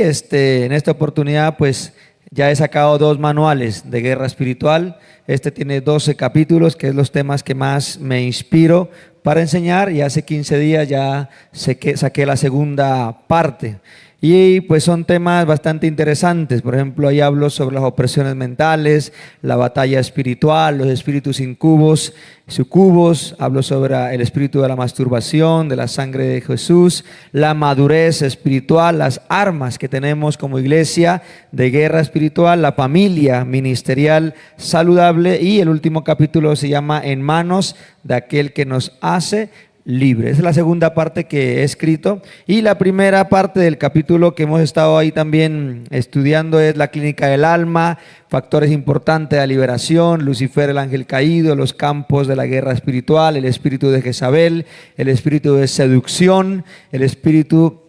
En esta oportunidad pues ya he sacado 2 manuales de guerra espiritual. Este tiene 12 capítulos, que es los temas que más me inspiro para enseñar, y hace 15 días ya saqué la segunda parte. Y pues son temas bastante interesantes. Por ejemplo, ahí hablo sobre las opresiones mentales, la batalla espiritual, los espíritus incubos, sucubos. Hablo sobre el espíritu de la masturbación, de la sangre de Jesús, la madurez espiritual, las armas que tenemos como iglesia de guerra espiritual, la familia ministerial saludable, y el último capítulo se llama En manos de aquel que nos hace libre. Esa es la segunda parte que he escrito, y la primera parte del capítulo que hemos estado ahí también estudiando es la clínica del alma, factores importantes de liberación, Lucifer el ángel caído, los campos de la guerra espiritual, el espíritu de Jezabel, el espíritu de seducción, el espíritu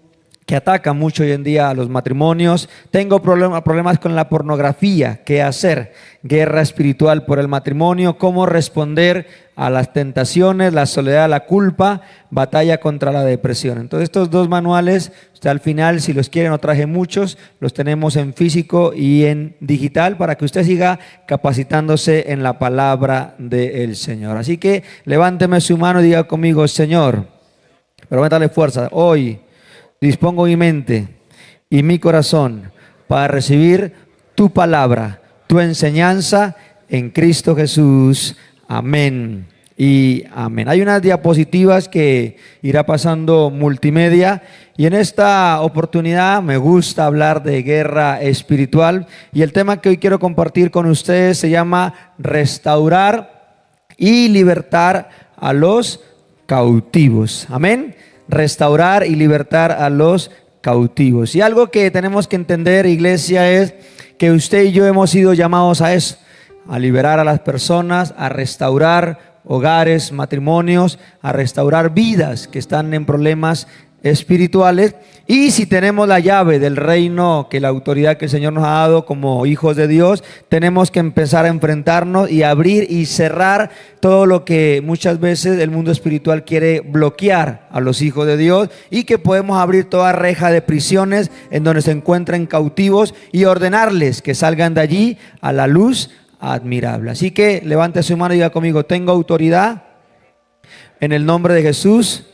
que ataca mucho hoy en día a los matrimonios. Tengo problemas con la pornografía. ¿Qué hacer? Guerra espiritual por el matrimonio. ¿Cómo responder a las tentaciones, la soledad, la culpa? Batalla contra la depresión. Entonces estos 2 manuales, usted al final, si los quiere, no traje muchos, los tenemos en físico y en digital para que usted siga capacitándose en la palabra del Señor. Así que levánteme su mano y diga conmigo: Señor, pero métale fuerza, hoy dispongo mi mente y mi corazón para recibir tu palabra, tu enseñanza en Cristo Jesús. Amén y amén. Hay unas diapositivas que irá pasando multimedia, y en esta oportunidad me gusta hablar de guerra espiritual, y el tema que hoy quiero compartir con ustedes se llama restaurar y libertar a los cautivos. Amén. Restaurar y libertar a los cautivos. Y algo que tenemos que entender, iglesia, es que usted y yo hemos sido llamados a eso, a liberar a las personas, a restaurar hogares, matrimonios, a restaurar vidas que están en problemas espirituales. Y si tenemos la llave del reino, que la autoridad que el Señor nos ha dado como hijos de Dios, tenemos que empezar a enfrentarnos y abrir y cerrar todo lo que muchas veces el mundo espiritual quiere bloquear a los hijos de Dios, y que podemos abrir toda reja de prisiones en donde se encuentren cautivos y ordenarles que salgan de allí a la luz admirable. Así que levante su mano y diga conmigo: tengo autoridad en el nombre de Jesús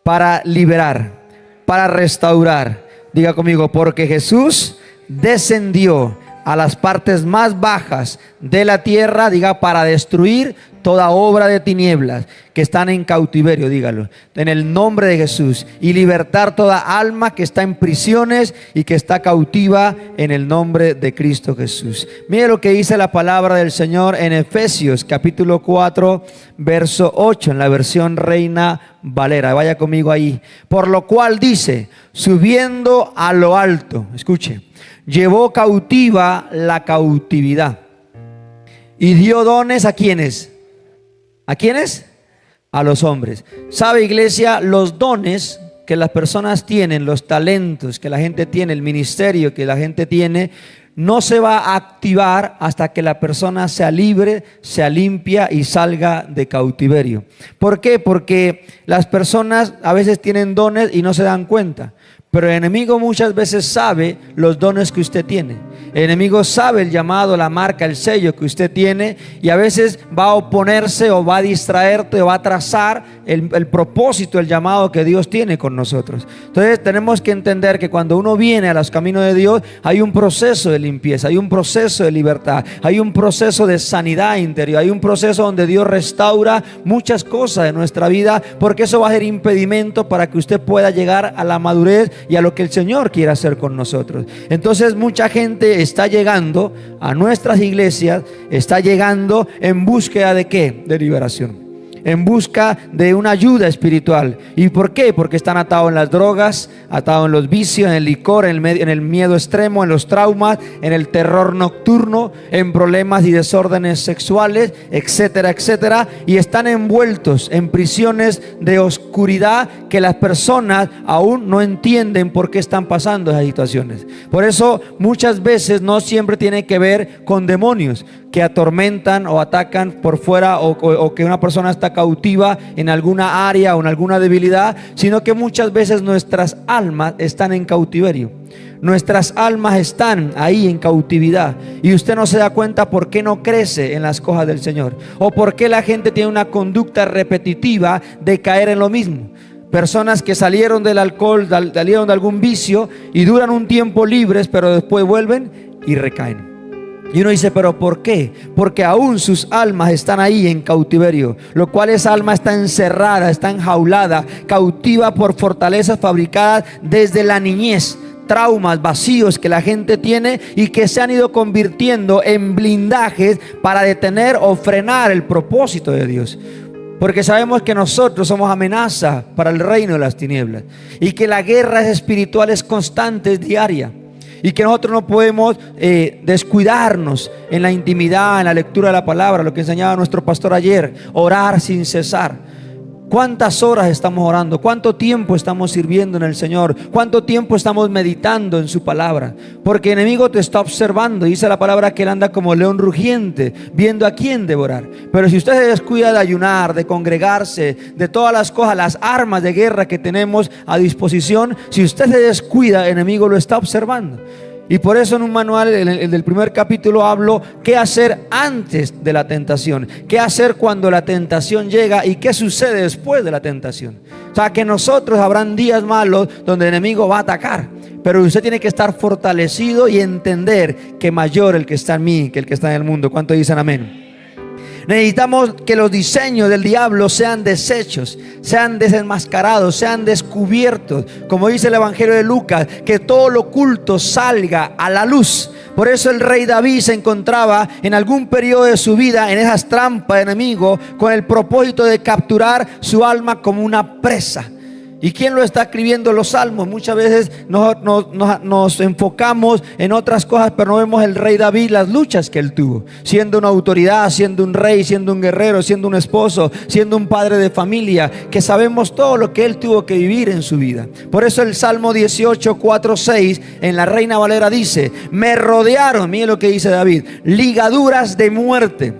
para liberar, para restaurar. Diga conmigo: porque Jesús descendió a las partes más bajas de la tierra, diga, para destruir toda obra de tinieblas que están en cautiverio, dígalo, en el nombre de Jesús, y libertar toda alma que está en prisiones y que está cautiva en el nombre de Cristo Jesús. Mire lo que dice la palabra del Señor en Efesios capítulo 4 verso 8, en la versión Reina Valera. Vaya conmigo ahí. Por lo cual dice: subiendo a lo alto, escuche, llevó cautiva la cautividad y dio dones ¿a quiénes? ¿A quiénes? A los hombres. ¿Sabe, iglesia? Los dones que las personas tienen, los talentos que la gente tiene, el ministerio que la gente tiene, no se va a activar hasta que la persona sea libre, sea limpia y salga de cautiverio. ¿Por qué? Porque las personas a veces tienen dones y no se dan cuenta. Pero el enemigo muchas veces sabe los dones que usted tiene. El enemigo sabe el llamado, la marca, el sello que usted tiene, y a veces va a oponerse o va a distraerte o va a trazar el propósito, el llamado que Dios tiene con nosotros. Entonces tenemos que entender que cuando uno viene a los caminos de Dios, hay un proceso de limpieza, hay un proceso de libertad, hay un proceso de sanidad interior, hay un proceso donde Dios restaura muchas cosas de nuestra vida, porque eso va a ser impedimento para que usted pueda llegar a la madurez y a lo que el Señor quiere hacer con nosotros. Entonces mucha gente está llegando a nuestras iglesias, está llegando en búsqueda de ¿qué? De liberación, en busca de una ayuda espiritual. ¿Y por qué? Porque están atados en las drogas, atados en los vicios, en el licor, en el miedo extremo, en los traumas, en el terror nocturno, en problemas y desórdenes sexuales, etcétera, etcétera. Y están envueltos en prisiones de oscuridad que las personas aún no entienden por qué están pasando esas situaciones. Por eso muchas veces no siempre tiene que ver con demonios que atormentan o atacan por fuera, o que una persona está está cautiva en alguna área o en alguna debilidad, sino que muchas veces nuestras almas están en cautiverio. Nuestras almas están ahí en cautividad y usted no se da cuenta por qué no crece en las cosas del Señor, o por qué la gente tiene una conducta repetitiva de caer en lo mismo. Personas que salieron del alcohol, salieron de algún vicio y duran un tiempo libres, pero después vuelven y recaen. Y uno dice, ¿pero por qué? Porque aún sus almas están ahí en cautiverio, lo cual esa alma está encerrada, está enjaulada, cautiva por fortalezas fabricadas desde la niñez. Traumas, vacíos que la gente tiene y que se han ido convirtiendo en blindajes para detener o frenar el propósito de Dios. Porque sabemos que nosotros somos amenaza para el reino de las tinieblas y que la guerra espiritual es constante, es diaria, y que nosotros no podemos descuidarnos en la intimidad, en la lectura de la palabra, lo que enseñaba nuestro pastor ayer, orar sin cesar. ¿Cuántas horas estamos orando? ¿Cuánto tiempo estamos sirviendo en el Señor? ¿Cuánto tiempo estamos meditando en su palabra? Porque el enemigo te está observando. Dice la palabra que él anda como león rugiente, viendo a quién devorar. Pero si usted se descuida de ayunar, de congregarse, de todas las cosas, las armas de guerra que tenemos a disposición, si usted se descuida, el enemigo lo está observando. Y por eso en un manual, el del primer capítulo, hablo qué hacer antes de la tentación, qué hacer cuando la tentación llega y qué sucede después de la tentación. O sea, que nosotros habrán días malos donde el enemigo va a atacar, pero usted tiene que estar fortalecido y entender que mayor el que está en mí que el que está en el mundo. ¿Cuántos dicen amén? Necesitamos que los diseños del diablo sean deshechos, sean desenmascarados, sean descubiertos. Como dice el Evangelio de Lucas, que todo lo oculto salga a la luz. Por eso el rey David se encontraba en algún periodo de su vida en esas trampas de enemigo, con el propósito de capturar su alma como una presa. ¿Y quién lo está escribiendo los salmos? Muchas veces nos enfocamos en otras cosas, pero no vemos el rey David, las luchas que él tuvo, siendo una autoridad, siendo un rey, siendo un guerrero, siendo un esposo, siendo un padre de familia, que sabemos todo lo que él tuvo que vivir en su vida. Por eso el Salmo 18, 4, 6 en la Reina Valera dice: me rodearon, mire lo que dice David, ligaduras de muerte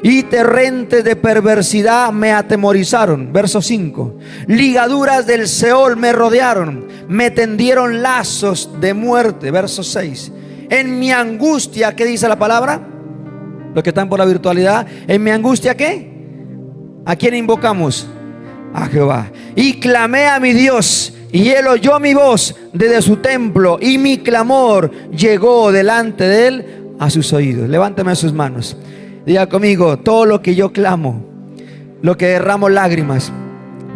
y torrentes de perversidad me atemorizaron. Verso 5. Ligaduras del Seol me rodearon, me tendieron lazos de muerte. Verso 6. En mi angustia, ¿qué dice la palabra? Los que están por la virtualidad, en mi angustia, ¿qué? ¿A quién invocamos? A Jehová. Y clamé a mi Dios, y él oyó mi voz desde su templo, y mi clamor llegó delante de él a sus oídos. Levántame sus manos. Diga conmigo: todo lo que yo clamo, lo que derramo lágrimas,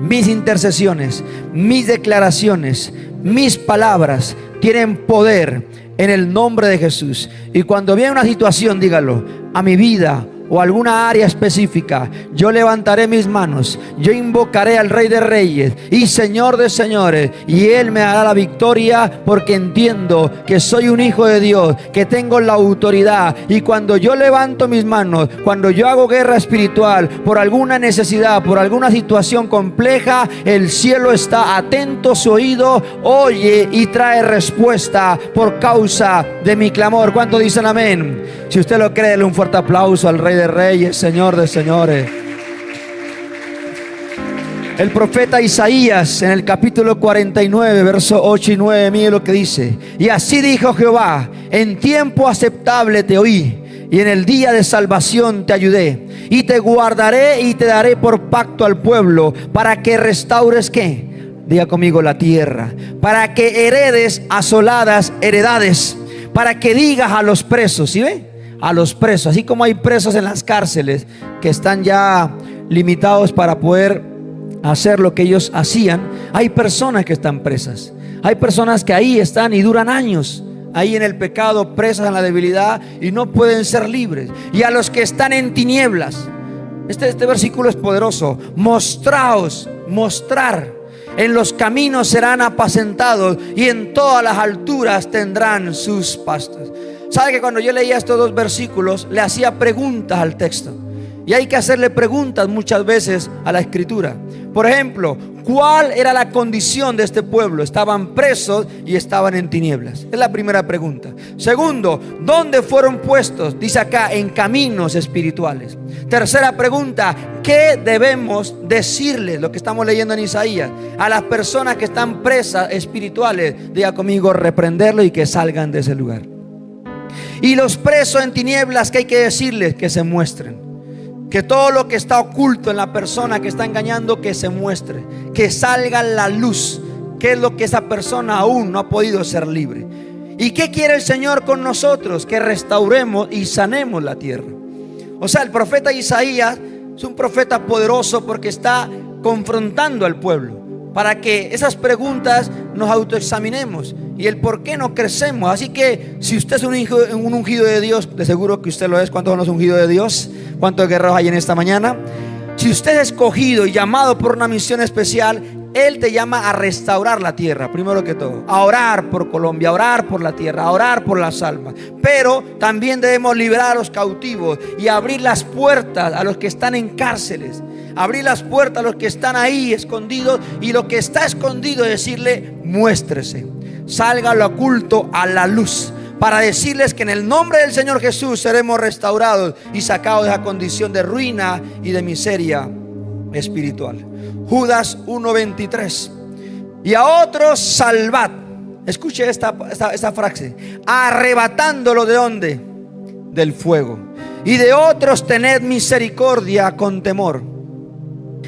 mis intercesiones, mis declaraciones, mis palabras tienen poder en el nombre de Jesús. Y cuando viene una situación, dígalo, a mi vida o alguna área específica, yo levantaré mis manos, yo invocaré al Rey de Reyes y Señor de Señores, y Él me dará la victoria, porque entiendo que soy un hijo de Dios, que tengo la autoridad. Y cuando yo levanto mis manos, cuando yo hago guerra espiritual por alguna necesidad, por alguna situación compleja, el cielo está atento, su oído oye y trae respuesta por causa de mi clamor. ¿Cuántos dicen amén? Si usted lo cree, dele un fuerte aplauso al Rey de Reyes, Señor de Señores. El profeta Isaías en el capítulo 49, versos 8 y 9, mire lo que dice: y así dijo Jehová, en tiempo aceptable te oí, y en el día de salvación te ayudé, y te guardaré y te daré por pacto al pueblo, para que restaures, ¿qué? Diga conmigo: la tierra, para que heredes asoladas heredades, para que digas a los presos, ¿sí ve? A los presos, así como hay presos en las cárceles que están ya limitados para poder hacer lo que ellos hacían, hay personas que están presas, hay personas que ahí están y duran años ahí en el pecado, presas en la debilidad, y no pueden ser libres. Y a los que están en tinieblas, este versículo es poderoso: mostraos, mostrar, en los caminos serán apacentados, y en todas las alturas tendrán sus pastos. ¿Sabe que cuando yo leía estos dos versículos le hacía preguntas al texto? Y hay que hacerle preguntas muchas veces a la Escritura. Por ejemplo, ¿cuál era la condición de este pueblo? Estaban presos y estaban en tinieblas. Es la primera pregunta. Segundo, ¿dónde fueron puestos? Dice acá, en caminos espirituales. Tercera pregunta, ¿qué debemos decirles? Lo que estamos leyendo en Isaías, a las personas que están presas espirituales. Diga conmigo, reprenderlo y que salgan de ese lugar. Y los presos en tinieblas, ¿qué hay que decirles? Que se muestren. Que todo lo que está oculto en la persona que está engañando, que se muestre, que salga la luz, que es lo que esa persona aún no ha podido ser libre. ¿Y qué quiere el Señor con nosotros? Que restauremos y sanemos la tierra. O sea, el profeta Isaías es un profeta poderoso porque está confrontando al pueblo para que esas preguntas nos autoexaminemos y el por qué no crecemos. Así que si usted es un ungido de Dios, de seguro que usted lo es. ¿Cuántos son los ungidos de Dios? ¿Cuántos guerreros hay en esta mañana? Si usted es escogido y llamado por una misión especial, Él te llama a restaurar la tierra, primero que todo, a orar por Colombia, a orar por la tierra, a orar por las almas. Pero también debemos liberar a los cautivos y abrir las puertas a los que están en cárceles. Abrir las puertas a los que están ahí escondidos, y lo que está escondido decirle, muéstrese, salga lo oculto a la luz, para decirles que en el nombre del Señor Jesús seremos restaurados y sacados de esa condición de ruina y de miseria espiritual. Judas 1:23. Y a otros salvad. Escuche esta frase. Arrebatándolo ¿de dónde? Del fuego. Y de otros tened misericordia con temor,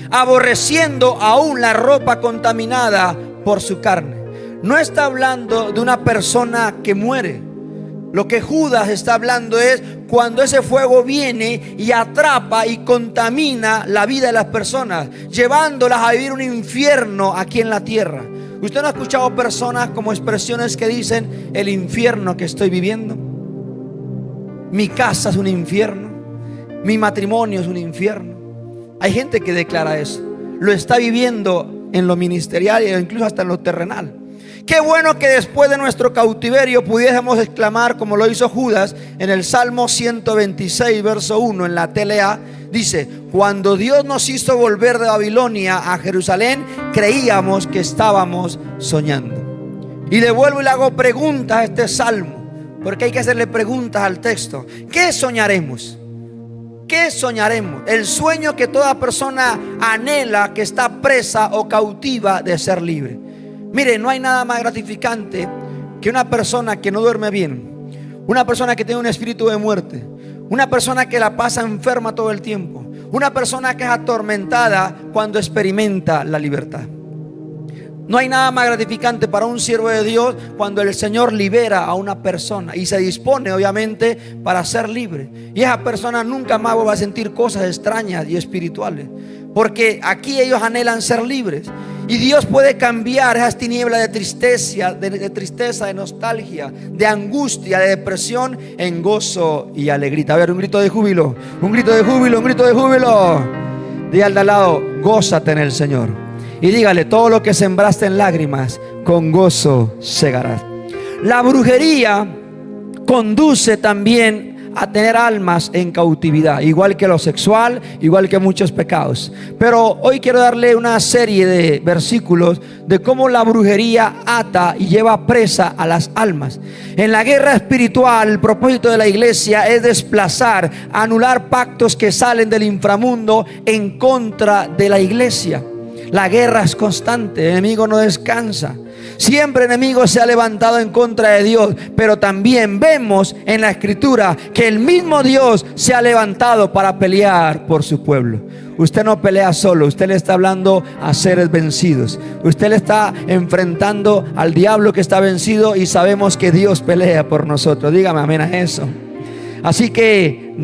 aborreciendo aún la ropa contaminada por su carne. No está hablando de una persona que muere. Lo que Judas está hablando es cuando ese fuego viene y atrapa y contamina la vida de las personas, llevándolas a vivir un infierno aquí en la tierra. ¿Usted no ha escuchado personas como expresiones que dicen, el infierno que estoy viviendo? Mi casa es un infierno, mi matrimonio es un infierno. Hay gente que declara eso, lo está viviendo en lo ministerial e incluso hasta en lo terrenal. Qué bueno que después de nuestro cautiverio pudiésemos exclamar como lo hizo Judas en el Salmo 126 verso 1 en la TLA. Dice, cuando Dios nos hizo volver de Babilonia a Jerusalén, creíamos que estábamos soñando. Y le vuelvo y le hago preguntas a este salmo, porque hay que hacerle preguntas al texto. ¿Qué soñaremos? ¿Qué soñaremos? El sueño que toda persona anhela, que está presa o cautiva de ser libre. Mire, no hay nada más gratificante que una persona que no duerme bien, una persona que tiene un espíritu de muerte, una persona que la pasa enferma todo el tiempo, una persona que es atormentada cuando experimenta la libertad. No hay nada más gratificante para un siervo de Dios cuando el Señor libera a una persona y se dispone obviamente para ser libre. Y esa persona nunca más va a sentir cosas extrañas y espirituales, porque aquí ellos anhelan ser libres. Y Dios puede cambiar esas tinieblas de tristeza, de nostalgia, de angustia, de depresión en gozo y alegría. A ver, un grito de júbilo, un grito de júbilo, un grito de júbilo. Dígale al de al lado, gózate en el Señor. Y dígale, todo lo que sembraste en lágrimas, con gozo segarás. La brujería conduce también a tener almas en cautividad, igual que lo sexual, igual que muchos pecados. Pero hoy quiero darle una serie de versículos de cómo la brujería ata y lleva presa a las almas. En la guerra espiritual, el propósito de la iglesia es desplazar, anular pactos que salen del inframundo en contra de la iglesia. La guerra es constante, el enemigo no descansa. Siempre el enemigo se ha levantado en contra de Dios, pero también vemos en la escritura que el mismo Dios se ha levantado para pelear por su pueblo. Usted no pelea solo, usted le está hablando a seres vencidos. Usted le está enfrentando al diablo que está vencido y sabemos que Dios pelea por nosotros. Dígame amén a eso. Así que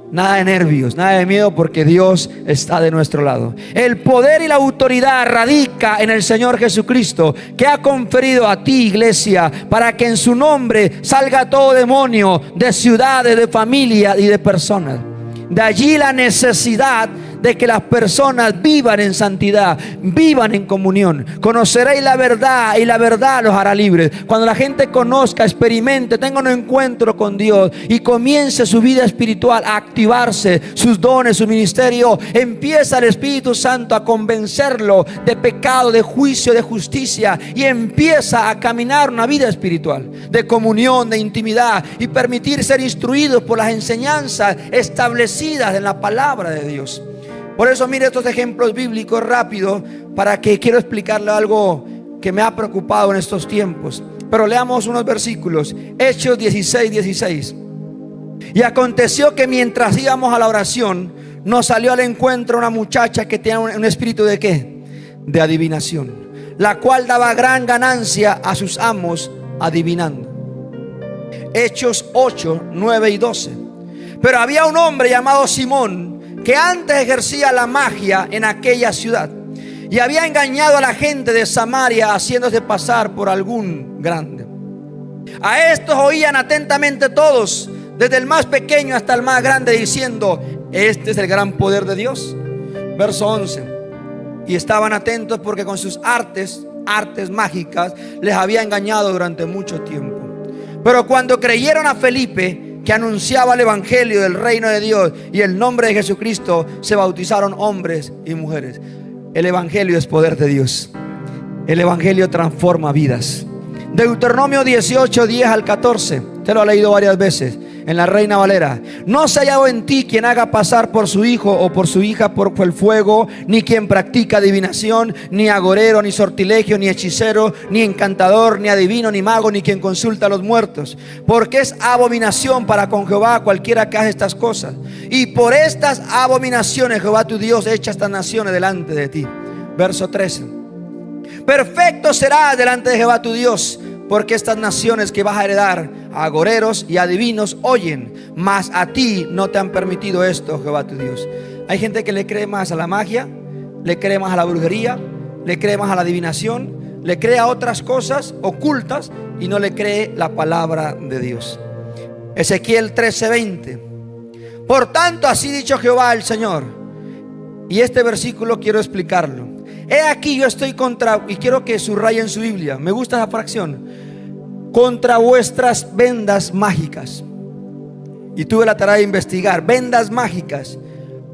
nada de nervios, nada de miedo, porque Dios está de nuestro lado. El poder y la autoridad radica en el Señor Jesucristo, que ha conferido a ti, iglesia, para que en su nombre salga todo demonio de ciudades, de familias y de personas. De allí la necesidad de que las personas vivan en santidad, vivan en comunión. Conoceréis la verdad y la verdad los hará libres. Cuando la gente conozca, experimente, tenga un encuentro con Dios y comience su vida espiritual a activarse, sus dones, su ministerio, empieza el Espíritu Santo a convencerlo de pecado, de juicio, de justicia, y empieza a caminar una vida espiritual de comunión, de intimidad, y permitir ser instruidos por las enseñanzas establecidas en la palabra de Dios. Por eso mire estos ejemplos bíblicos rápido, para que quiero explicarle algo que me ha preocupado en estos tiempos. Pero leamos unos versículos. Hechos 16:16. Y aconteció que mientras íbamos a la oración, nos salió al encuentro una muchacha que tenía un espíritu de ¿qué? De adivinación, la cual daba gran ganancia a sus amos adivinando. Hechos 8, 9 y 12. Pero había un hombre llamado Simón, que antes ejercía la magia en aquella ciudad, y había engañado a la gente de Samaria, haciéndose pasar por algún grande. A estos oían atentamente todos, desde el más pequeño hasta el más grande, diciendo: este es el gran poder de Dios. Verso 11. Y estaban atentos porque con sus artes mágicas les había engañado durante mucho tiempo. Pero cuando creyeron a Felipe, que anunciaba el evangelio del reino de Dios y el nombre de Jesucristo, se bautizaron hombres y mujeres. El evangelio es poder de Dios. El evangelio transforma vidas. Deuteronomio 18, 10 al 14. Te lo he leído varias veces en la Reina Valera. No se ha hallado en ti quien haga pasar por su hijo o por su hija por el fuego, ni quien practica adivinación, ni agorero, ni sortilegio, ni hechicero, ni encantador, ni adivino, ni mago, ni quien consulta a los muertos, porque es abominación para con Jehová cualquiera que hace estas cosas. Y por estas abominaciones Jehová tu Dios echa estas naciones delante de ti. Verso 13. Perfecto serás delante de Jehová tu Dios, porque estas naciones que vas a heredar, a agoreros y adivinos oyen, mas a ti no te han permitido esto, Jehová tu Dios. Hay gente que le cree más a la magia, le cree más a la brujería, le cree más a la adivinación, le cree a otras cosas ocultas y no le cree la palabra de Dios. Ezequiel 13:20. Por tanto, así dicho Jehová el Señor. Y este versículo quiero explicarlo. He aquí yo estoy contra, y quiero que subrayen su Biblia, me gusta esa fracción, contra vuestras vendas mágicas. Y tuve la tarea de investigar. Vendas mágicas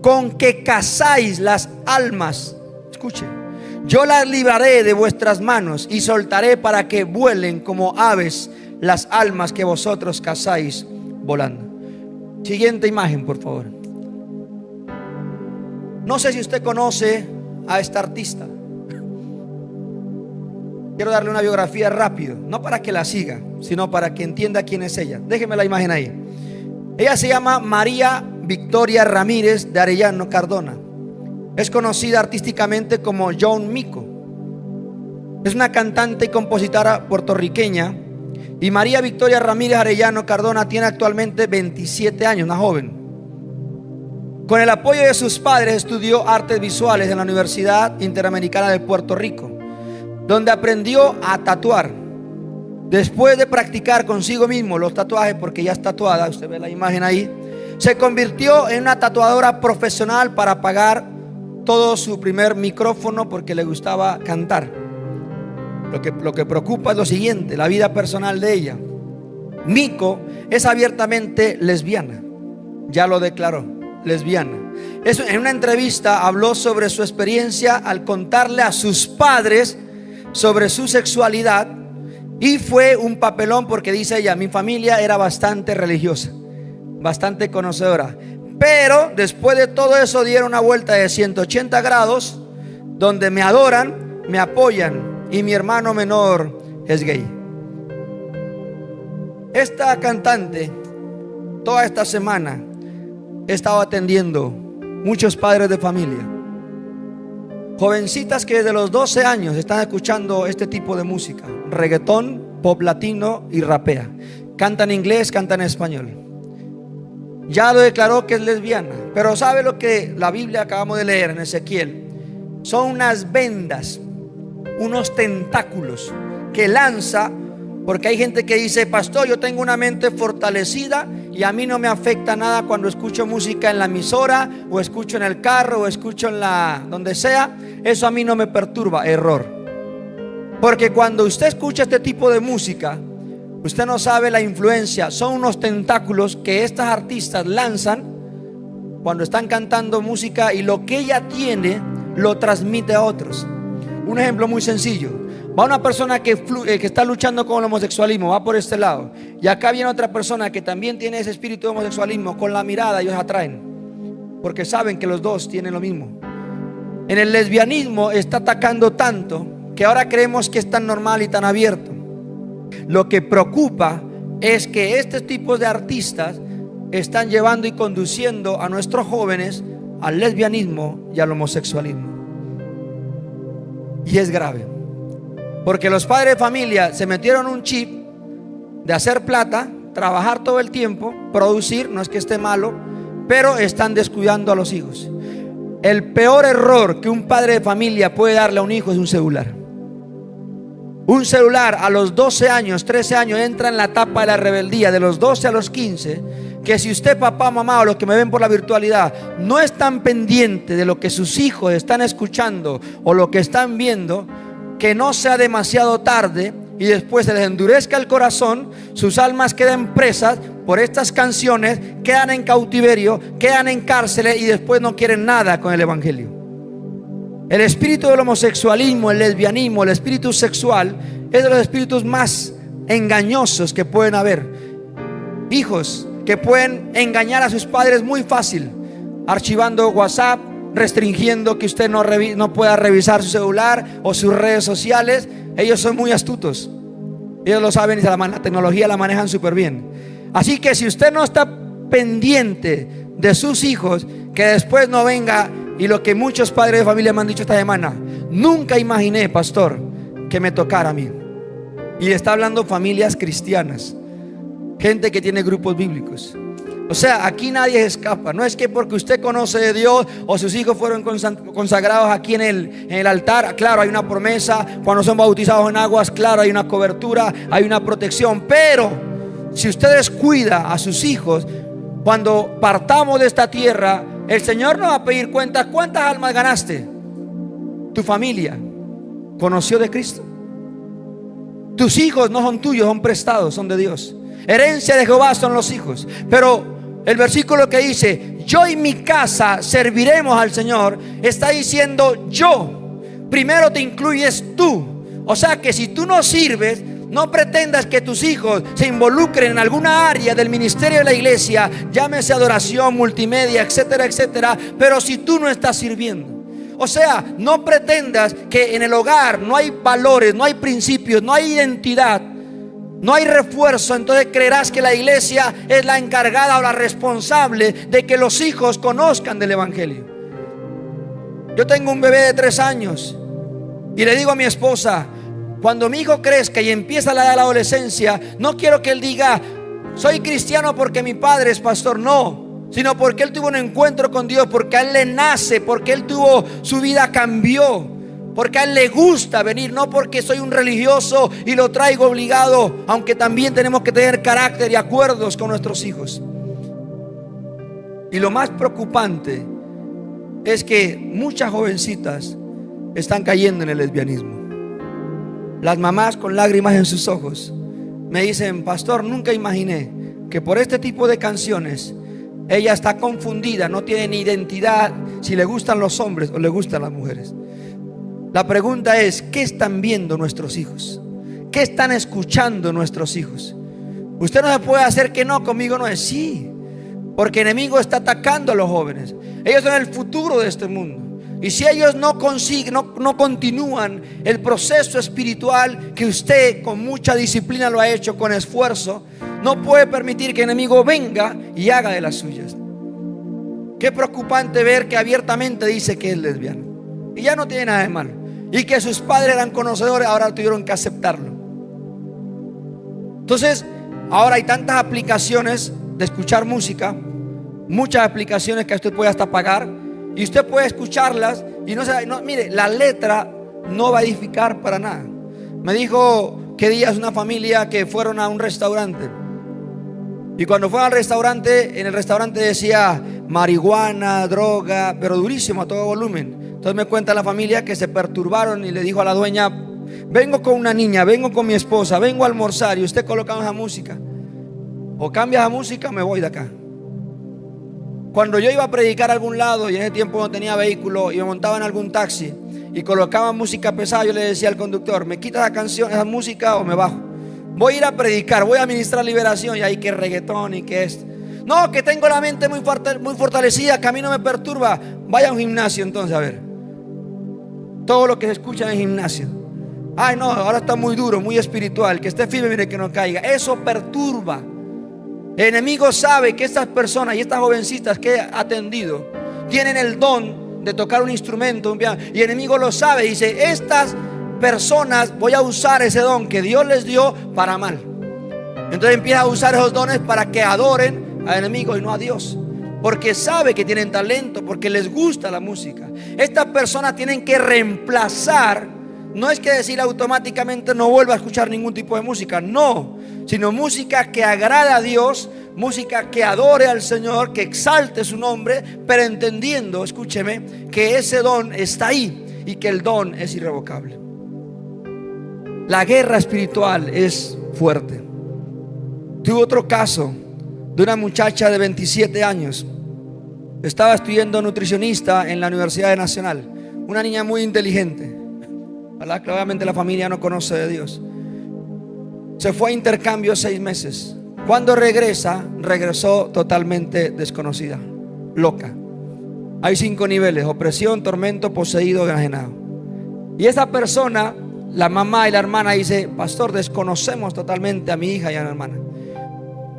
con que cazáis las almas. Escuche: yo las libraré de vuestras manos y soltaré para que vuelen como aves las almas que vosotros cazáis volando. Siguiente imagen, por favor. No sé si usted conoce a esta artista. Quiero darle una biografía rápido, no para que la siga, sino para que entienda quién es ella. Déjeme la imagen ahí. Ella se llama María Victoria Ramírez de Arellano Cardona. Es conocida artísticamente como Joan Mico. Es una cantante y compositora puertorriqueña. Y María Victoria Ramírez Arellano Cardona tiene actualmente 27 años, una joven. Con el apoyo de sus padres estudió artes visuales en la Universidad Interamericana de Puerto Rico, donde aprendió a tatuar. Después de practicar consigo mismo los tatuajes, porque ya es tatuada, usted ve la imagen ahí, se convirtió en una tatuadora profesional para pagar todo su primer micrófono, porque le gustaba cantar. Lo que preocupa es lo siguiente: la vida personal de ella. Mico es abiertamente lesbiana, ya lo declaró, lesbiana. En una entrevista habló sobre su experiencia al contarle a sus padres sobre su sexualidad, y fue un papelón porque dice ella: mi familia era bastante religiosa, bastante conocedora, pero después de todo eso dieron una vuelta de 180 grados, donde me adoran, me apoyan, y mi hermano menor es gay. Esta cantante, toda esta semana he estado atendiendo muchos padres de familia, jovencitas que desde los 12 años están escuchando este tipo de música: reggaetón, pop latino y rapea. Cantan inglés, cantan español. Ya lo declaró que es lesbiana. Pero ¿sabe lo que la Biblia acabamos de leer en Ezequiel? Son unas vendas, unos tentáculos que lanza Porque hay gente que dice: pastor, yo tengo una mente fortalecida y a mí no me afecta nada cuando escucho música en la emisora, o escucho en el carro, o escucho en donde sea. Eso a mí no me perturba. Error. Porque cuando usted escucha este tipo de música, usted no sabe la influencia. Son unos tentáculos que estas artistas lanzan cuando están cantando música, y lo que ella tiene lo transmite a otros. Un ejemplo muy sencillo: va una persona que está luchando con el homosexualismo, va por este lado, y acá viene otra persona que también tiene ese espíritu de homosexualismo. Con la mirada ellos atraen, porque saben que los dos tienen lo mismo. En el lesbianismo está atacando tanto que ahora creemos que es tan normal y tan abierto. Lo que preocupa es que estos tipos de artistas están llevando y conduciendo a nuestros jóvenes al lesbianismo y al homosexualismo. Y es grave, porque los padres de familia se metieron un chip de hacer plata, trabajar todo el tiempo, producir. No es que esté malo, pero están descuidando a los hijos. El peor error que un padre de familia puede darle a un hijo es un celular. Un celular a los 12 años, 13 años, entra en la etapa de la rebeldía. De los 12 a los 15, que si usted, papá, mamá, o los que me ven por la virtualidad, no están pendientes de lo que sus hijos están escuchando o lo que están viendo, que no sea demasiado tarde y después se les endurezca el corazón, sus almas quedan presas por estas canciones, quedan en cautiverio, quedan en cárceles y después no quieren nada con el evangelio. El espíritu del homosexualismo, el lesbianismo, el espíritu sexual es de los espíritus más engañosos que pueden haber. Hijos que pueden engañar a sus padres muy fácil, archivando WhatsApp, restringiendo que usted no pueda revisar su celular o sus redes sociales. Ellos son muy astutos, ellos lo saben, y la tecnología la manejan súper bien. Así que si usted no está pendiente de sus hijos, que después no venga. Y lo que muchos padres de familia me han dicho esta semana: nunca imaginé, pastor, que me tocara a mí. Y está hablando familias cristianas, gente que tiene grupos bíblicos. O sea, aquí nadie escapa. No es que porque usted conoce de Dios o sus hijos fueron consagrados aquí en el altar, claro, hay una promesa. Cuando son bautizados en aguas, claro, hay una cobertura, hay una protección. Pero si usted descuida a sus hijos, cuando partamos de esta tierra, el Señor nos va a pedir cuentas. ¿Cuántas almas ganaste? Tu familia conoció de Cristo. Tus hijos no son tuyos, son prestados, son de Dios. Herencia de Jehová son los hijos. Pero el versículo que dice: yo y mi casa serviremos al Señor, está diciendo yo. Primero te incluyes tú. O sea que si tú no sirves, no pretendas que tus hijos se involucren en alguna área del ministerio de la iglesia, llámese adoración, multimedia, etcétera, etcétera. Pero si tú no estás sirviendo, o sea, no pretendas que en el hogar no hay valores, no hay principios, no hay identidad, no hay refuerzo. Entonces creerás que la iglesia es la encargada o la responsable de que los hijos conozcan del evangelio. Yo tengo un bebé de 3 años y le digo a mi esposa: cuando mi hijo crezca y empieza la edad de la adolescencia, no quiero que él diga: soy cristiano porque mi padre es pastor. No, sino porque él tuvo un encuentro con Dios, porque a él le nace, porque él tuvo, su vida cambió, porque a él le gusta venir, no porque soy un religioso y lo traigo obligado. Aunque también tenemos que tener carácter y acuerdos con nuestros hijos. Y lo más preocupante es que muchas jovencitas están cayendo en el lesbianismo. Las mamás con lágrimas en sus ojos me dicen: pastor, nunca imaginé que por este tipo de canciones ella está confundida, no tiene ni identidad si le gustan los hombres o le gustan las mujeres. La pregunta es: ¿qué están viendo nuestros hijos? ¿Qué están escuchando nuestros hijos? Usted no se puede hacer que no, conmigo no es. Sí, porque el enemigo está atacando a los jóvenes. Ellos son el futuro de este mundo. Y si ellos no continúan el proceso espiritual que usted con mucha disciplina lo ha hecho, con esfuerzo, no puede permitir que el enemigo venga y haga de las suyas. Qué preocupante ver que abiertamente dice que es lesbiano y ya no tiene nada de malo, y que sus padres eran conocedores, ahora tuvieron que aceptarlo. Entonces, ahora hay tantas aplicaciones de escuchar música, muchas aplicaciones que usted puede hasta pagar. Y usted puede escucharlas y mire, la letra no va a edificar para nada. Me dijo qué días una familia que fueron a un restaurante. Y cuando fueron al restaurante, en el restaurante decía marihuana, droga, pero durísimo a todo volumen. Entonces me cuenta la familia que se perturbaron y le dijo a la dueña: vengo con una niña, vengo con mi esposa, vengo a almorzar y usted coloca esa música. O cambia la música o me voy de acá. Cuando yo iba a predicar a algún lado y en ese tiempo no tenía vehículo y me montaba en algún taxi y colocaba música pesada, yo le decía al conductor: me quita la canción, esa música o me bajo. Voy a ir a predicar, voy a ministrar liberación. Y ahí que reggaetón y que esto. No, que tengo la mente muy fortalecida, que a mí no me perturba. Vaya a un gimnasio entonces a ver. Todo lo que se escucha en el gimnasio. Ay no, ahora está muy duro, muy espiritual. Que esté firme, mire que no caiga. Eso perturba. El enemigo sabe que estas personas y estas jovencitas que he atendido tienen el don de tocar un instrumento, un piano, y el enemigo lo sabe. Dice: estas personas voy a usar ese don que Dios les dio para mal. Entonces empieza a usar esos dones para que adoren al enemigo y no a Dios, porque sabe que tienen talento, porque les gusta la música. Estas personas tienen que reemplazar. No es que decir automáticamente no vuelva a escuchar ningún tipo de música, no, sino música que agrade a Dios, música que adore al Señor, que exalte su nombre, pero entendiendo, escúcheme, que ese don está ahí y que el don es irrevocable. La guerra espiritual es fuerte. Tuve otro caso de una muchacha de 27 años. Estaba estudiando nutricionista en la Universidad Nacional. Una niña muy inteligente. Claramente la familia no conoce de Dios. Se fue a intercambio 6 meses. Cuando regresó totalmente desconocida, loca. Hay 5 niveles: opresión, tormento, poseído, enajenado. Y esa persona, la mamá y la hermana, dice: pastor, desconocemos totalmente a mi hija y a mi hermana.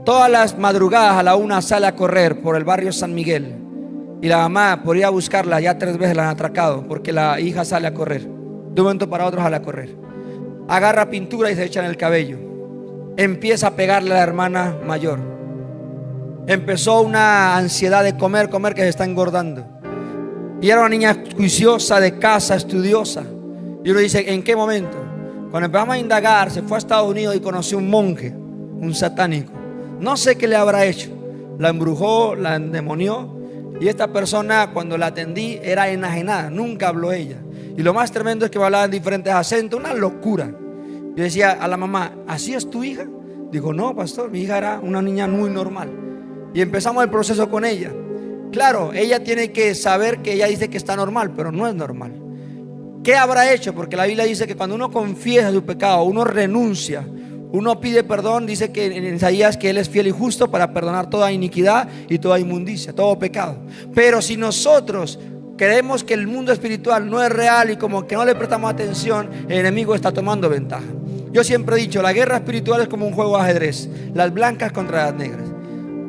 Todas las madrugadas a la 1 sale a correr por el barrio San Miguel. Y la mamá, por ir a buscarla, ya 3 veces la han atracado, porque la hija sale a correr. De un momento para otro sale a correr. Agarra pintura y se echa en el cabello. Empieza a pegarle a la hermana mayor. Empezó una ansiedad de comer que se está engordando. Y era una niña juiciosa, de casa, estudiosa. Y uno dice: ¿en qué momento? Cuando empezamos a indagar, se fue a Estados Unidos y conoció un monje, un satánico. No sé qué le habrá hecho. La embrujó, la endemonió. Y esta persona, cuando la atendí, era enajenada. Nunca habló ella. Y lo más tremendo es que me hablaba en diferentes acentos. Una locura. Yo decía a la mamá: ¿así es tu hija? Digo: no, pastor, mi hija era una niña muy normal. Y empezamos el proceso con ella. Claro, ella tiene que saber que ella dice que está normal, pero no es normal. ¿Qué habrá hecho? Porque la Biblia dice que cuando uno confiesa su pecado, uno renuncia, uno pide perdón. Dice que en Isaías que Él es fiel y justo para perdonar toda iniquidad y toda inmundicia, todo pecado. Pero si nosotros creemos que el mundo espiritual no es real y como que no le prestamos atención, el enemigo está tomando ventaja. Yo siempre he dicho: la guerra espiritual es como un juego de ajedrez, las blancas contra las negras.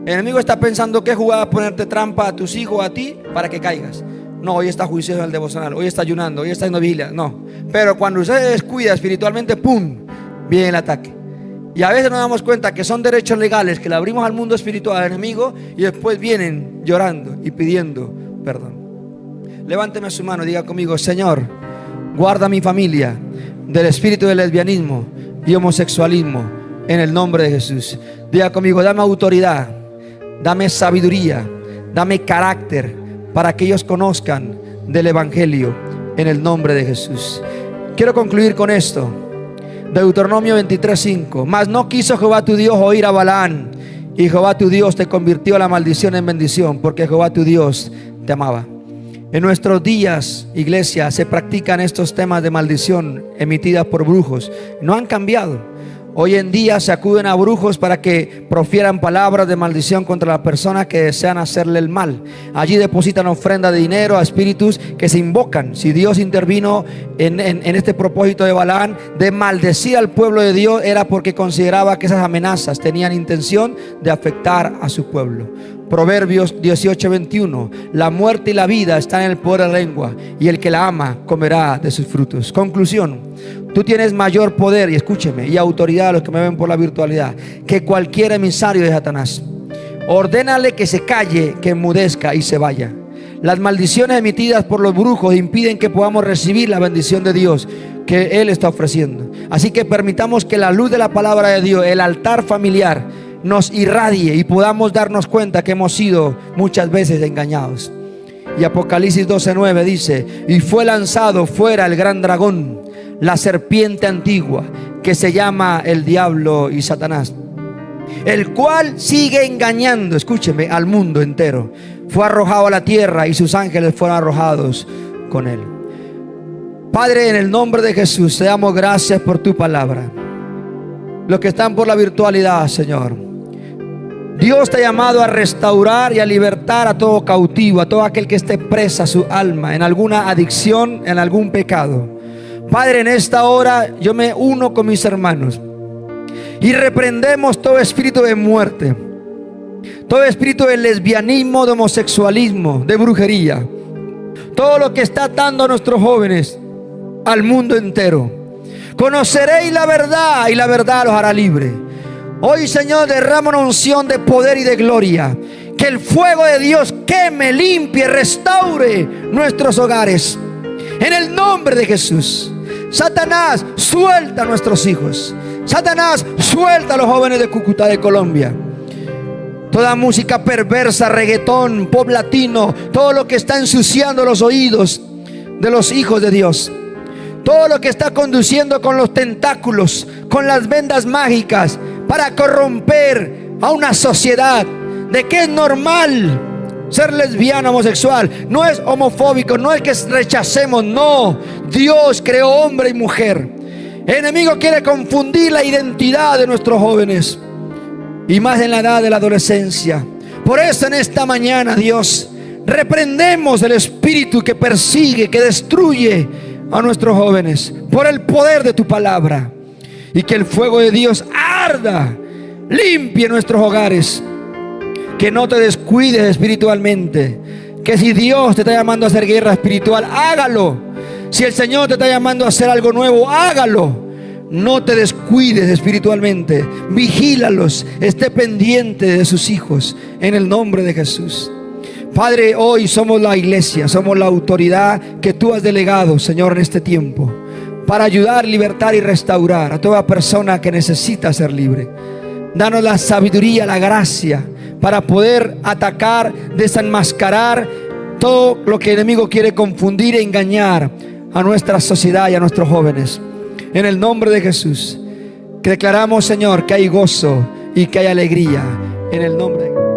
El enemigo está pensando qué jugada ponerte trampa a tus hijos, a ti, para que caigas. No, hoy está juicioso en el devocional, hoy está ayunando, hoy está en vigilia. No, pero cuando usted se descuida espiritualmente, ¡pum!, viene el ataque. Y a veces nos damos cuenta que son derechos legales que le abrimos al mundo espiritual al enemigo, y después vienen llorando y pidiendo perdón. Levánteme su mano y diga conmigo: Señor, guarda mi familia del espíritu del lesbianismo y homosexualismo en el nombre de Jesús. Diga conmigo: dame autoridad, dame sabiduría, dame carácter para que ellos conozcan del evangelio en el nombre de Jesús. Quiero concluir con esto. Deuteronomio 23:5. Mas no quiso Jehová tu Dios oír a Balaán, y Jehová tu Dios te convirtió la maldición en bendición, porque Jehová tu Dios te amaba. En nuestros días, iglesia, se practican estos temas de maldición emitidas por brujos. No han cambiado. Hoy en día se acuden a brujos para que profieran palabras de maldición contra las personas que desean hacerle el mal. Allí depositan ofrenda de dinero a espíritus que se invocan. Si Dios intervino en este propósito de Balaán de maldecir al pueblo de Dios, era porque consideraba que esas amenazas tenían intención de afectar a su pueblo. Proverbios 18:21. La muerte y la vida están en el poder de la lengua, y el que la ama comerá de sus frutos. Conclusión: tú tienes mayor poder, y escúcheme, y autoridad a los que me ven por la virtualidad, que cualquier emisario de Satanás. Ordénale que se calle, que enmudezca y se vaya. Las maldiciones emitidas por los brujos impiden que podamos recibir la bendición de Dios. que Él está ofreciendo. Así que permitamos que la luz de la palabra de Dios, el altar familiar, nos irradie y podamos darnos cuenta que hemos sido muchas veces engañados. Y Apocalipsis 12:9 dice: y fue lanzado fuera el gran dragón, la serpiente antigua, que se llama el diablo y Satanás, el cual sigue engañando, escúcheme, al mundo entero. Fue arrojado a la tierra y sus ángeles fueron arrojados con él. Padre, en el nombre de Jesús, te damos gracias por tu palabra. Los que están por la virtualidad, Señor, Dios te ha llamado a restaurar y a libertar a todo cautivo, a todo aquel que esté presa su alma en alguna adicción, en algún pecado. Padre, en esta hora yo me uno con mis hermanos y reprendemos todo espíritu de muerte, todo espíritu de lesbianismo, de homosexualismo, de brujería, todo lo que está atando a nuestros jóvenes al mundo entero. Conoceréis la verdad y la verdad los hará libre. Hoy, Señor, derrama una unción de poder y de gloria. Que el fuego de Dios queme, limpie, restaure nuestros hogares. En el nombre de Jesús. Satanás, suelta a nuestros hijos. Satanás, suelta a los jóvenes de Cúcuta, de Colombia. Toda música perversa, reggaetón, pop latino, todo lo que está ensuciando los oídos de los hijos de Dios, todo lo que está conduciendo con los tentáculos, con las vendas mágicas, para corromper a una sociedad de que es normal ser lesbiana, homosexual. No es homofóbico, no es que rechacemos, no. Dios creó hombre y mujer. El enemigo quiere confundir la identidad de nuestros jóvenes, y más en la edad de la adolescencia. Por eso en esta mañana, Dios, reprendemos el espíritu que persigue, que destruye a nuestros jóvenes por el poder de tu palabra. Y que el fuego de Dios arda, limpie nuestros hogares. Que no te descuides espiritualmente. Que si Dios te está llamando a hacer guerra espiritual, hágalo. Si el Señor te está llamando a hacer algo nuevo, hágalo. No te descuides espiritualmente. Vigílalos, esté pendiente de sus hijos, en el nombre de Jesús. Padre, hoy somos la iglesia, somos la autoridad que tú has delegado, Señor, en este tiempo, para ayudar, libertar y restaurar a toda persona que necesita ser libre. Danos la sabiduría, la gracia, para poder atacar, desenmascarar todo lo que el enemigo quiere confundir e engañar a nuestra sociedad y a nuestros jóvenes. En el nombre de Jesús, que declaramos, Señor, que hay gozo y que hay alegría. En el nombre de Jesús.